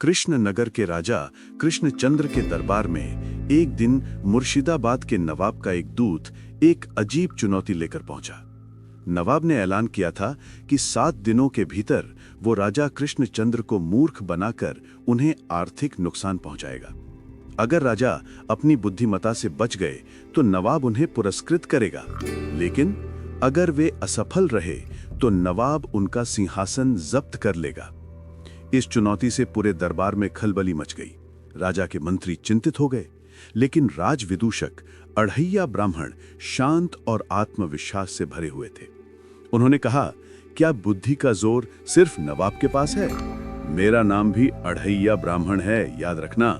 कृष्णनगर के राजा कृष्णचंद्र के दरबार में एक दिन मुर्शिदाबाद के नवाब का एक दूत एक अजीब चुनौती लेकर पहुंचा। नवाब ने ऐलान किया था कि 7 दिनों के भीतर वो राजा कृष्णचंद्र को मूर्ख बनाकर उन्हें आर्थिक नुकसान पहुंचाएगा। अगर राजा अपनी बुद्धिमत्ता से बच गए तो नवाब उन्हें पुरस्कृत करेगा, लेकिन अगर वे असफल रहे तो नवाब उनका सिंहासन जब्त कर लेगा। इस चुनौती से पूरे दरबार में खलबली मच गई। राजा के मंत्री चिंतित हो गए, लेकिन राजविदूषक अढ़ैया ब्राह्मण शांत और आत्मविश्वास से भरे हुए थे। उन्होंने कहा, क्या बुद्धि का जोर सिर्फ नवाब के पास है? मेरा नाम भी अढ़ैया ब्राह्मण है, याद रखना।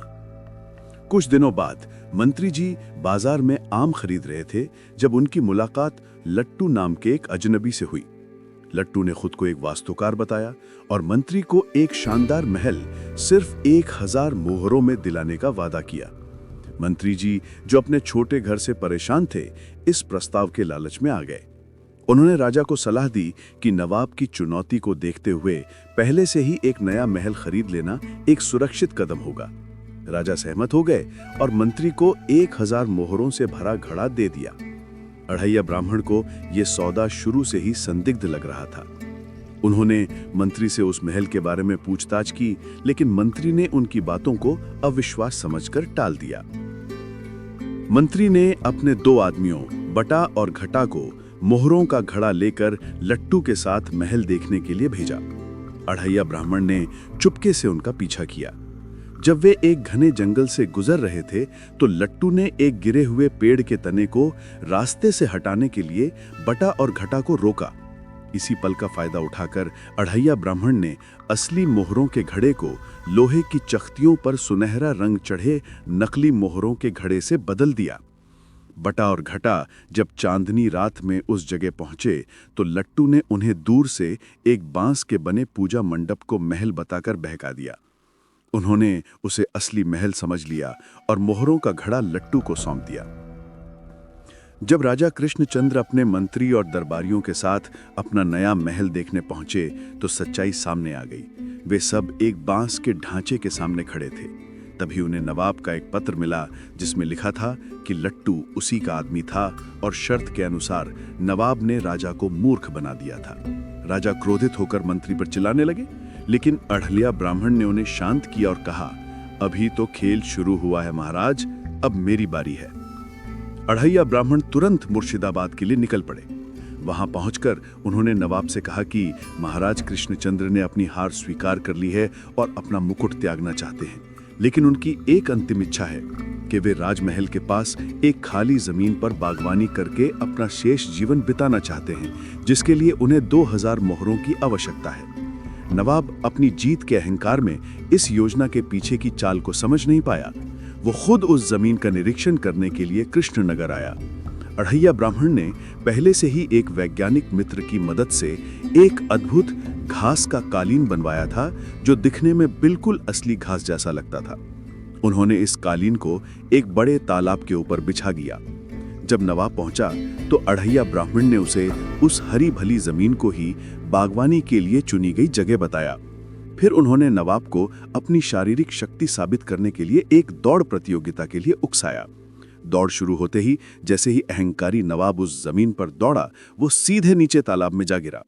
कुछ दिनों बाद मंत्री जी बाजार में आम खरीद रहे थे जब उनकी मुलाकात लट्टू नाम के एक अजनबी से हुई। लट्टू ने खुद को एक वास्तुकार बताया और मंत्री को एक शानदार महल सिर्फ 1000 मोहरों में दिलाने का वादा किया। मंत्री जी, जो अपने छोटे घर से परेशान थे, इस प्रस्ताव के लालच में आ गए। उन्होंने राजा को सलाह दी कि नवाब की चुनौती को देखते हुए पहले से ही एक नया महल खरीद लेना एक सुरक्षित कदम होगा। राजा सहमत हो गए और मंत्री को 1000 मोहरों से भरा घड़ा दे दिया। अढ़ैया ब्राह्मण को यह सौदा शुरू से ही संदिग्ध लग रहा था। उन्होंने मंत्री से उस महल के बारे में पूछताछ की, लेकिन मंत्री ने उनकी बातों को अविश्वास समझकर टाल दिया। मंत्री ने अपने 2 आदमियों बटा और घटा को मोहरों का घड़ा लेकर लट्टू के साथ महल देखने के लिए भेजा। अढ़ैया ब्राह्मण ने चुपके से उनका पीछा किया। जब वे एक घने जंगल से गुजर रहे थे तो लट्टू ने एक गिरे हुए पेड़ के तने को रास्ते से हटाने के लिए बटा और घटा को रोका। इसी पल का फायदा उठाकर अढ़ैया ब्राह्मण ने असली मोहरों के घड़े को लोहे की चख्तियों पर सुनहरा रंग चढ़े नकली मोहरों के घड़े से बदल दिया। बटा और घटा जब चांदनी रात में उस जगह पहुंचे तो लट्टू ने उन्हें दूर से एक बांस के बने पूजा मंडप को महल बताकर बहका दिया। उन्होंने उसे असली महल समझ लिया और मोहरों का घड़ा लट्टू को सौंप दिया। जब राजा कृष्णचंद्र अपने मंत्री और दरबारियों के साथ अपना नया महल देखने पहुंचे तो सच्चाई सामने आ गई। वे सब एक बांस के ढांचे के सामने खड़े थे। तभी उन्हें नवाब का एक पत्र मिला जिसमें लिखा था कि लट्टू उसी का आदमी था और शर्त के अनुसार नवाब ने राजा को मूर्ख बना दिया था। राजा क्रोधित होकर मंत्री पर चिल्लाने लगे, लेकिन अढ़ैया ब्राह्मण ने उन्हें शांत किया और कहा, अभी तो खेल शुरू हुआ है महाराज, अब मेरी बारी है। अढ़ैया ब्राह्मण तुरंत मुर्शिदाबाद के लिए निकल पड़े। वहां पहुंचकर उन्होंने नवाब से कहा कि महाराज कृष्णचंद्र ने अपनी हार स्वीकार कर ली है और अपना मुकुट त्यागना चाहते हैं, लेकिन उनकी एक अंतिम इच्छा है कि वे राजमहल के पास एक खाली जमीन पर बागवानी करके अपना शेष जीवन बिताना चाहते हैं, जिसके लिए उन्हें 2000 मोहरों की आवश्यकता है। नवाब अपनी जीत के अहंकार में इस योजना के पीछे की चाल को समझ नहीं पाया। वो खुद उस जमीन का निरीक्षण करने के लिए कृष्णनगर आया। अढ़ैया ब्राह्मण ने पहले से ही एक वैज्ञानिक मित्र की मदद से एक अद्भुत घास का कालीन बनवाया था, जो दिखने में बिल्कुल असली घास जैसा लगता था। उन्होंने इस कालीन को एक बड़े तालाब के ऊपर बिछा दिया। जब नवाब पहुंचा तो अढ़ैया ब्राह्मण ने उसे उस हरी भली जमीन को ही बागवानी के लिए चुनी गई जगह बताया। फिर उन्होंने नवाब को अपनी शारीरिक शक्ति साबित करने के लिए एक दौड़ प्रतियोगिता के लिए उकसाया। दौड़ शुरू होते ही जैसे ही अहंकारी नवाब उस जमीन पर दौड़ा, वो सीधे नीचे तालाब में जा गिरा।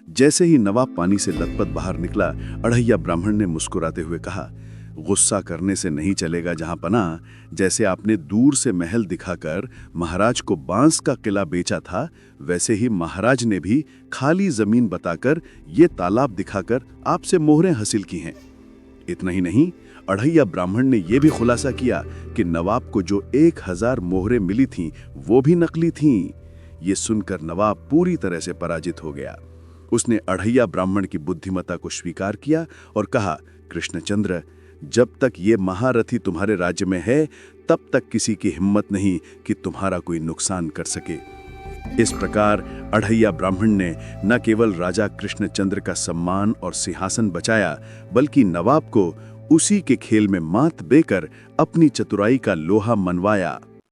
जैसे ही नवाब पानी से लथपथ बाहर निकला, अढ़ैया ब्राह्मण ने मुस्कुराते हुए कहा, गुस्सा करने से नहीं चलेगा जहां पना। जैसे आपने दूर से महल दिखाकर महाराज को बांस का किला बेचा था, वैसे ही महाराज ने भी खाली जमीन बताकर ये तालाब दिखाकर आपसे मोहरें हासिल की हैं। इतना ही नहीं, अढ़ैया ब्राह्मण ने यह भी खुलासा किया कि नवाब को जो 1000 मोहरें मिली थीं, वो भी नकली थीं। ये सुनकर नवाब पूरी तरह से पराजित हो गया। उसने अढ़ैया ब्राह्मण की बुद्धिमत्ता को स्वीकार किया और कहा, कृष्णचंद्र, जब तक ये महारथी तुम्हारे राज्य में है, तब तक किसी की हिम्मत नहीं कि तुम्हारा कोई नुकसान कर सके। इस प्रकार अढ़ैया ब्राह्मण ने न केवल राजा कृष्णचंद्र का सम्मान और सिंहासन बचाया, बल्कि नवाब को उसी के खेल में मात देकर अपनी चतुराई का लोहा मनवाया।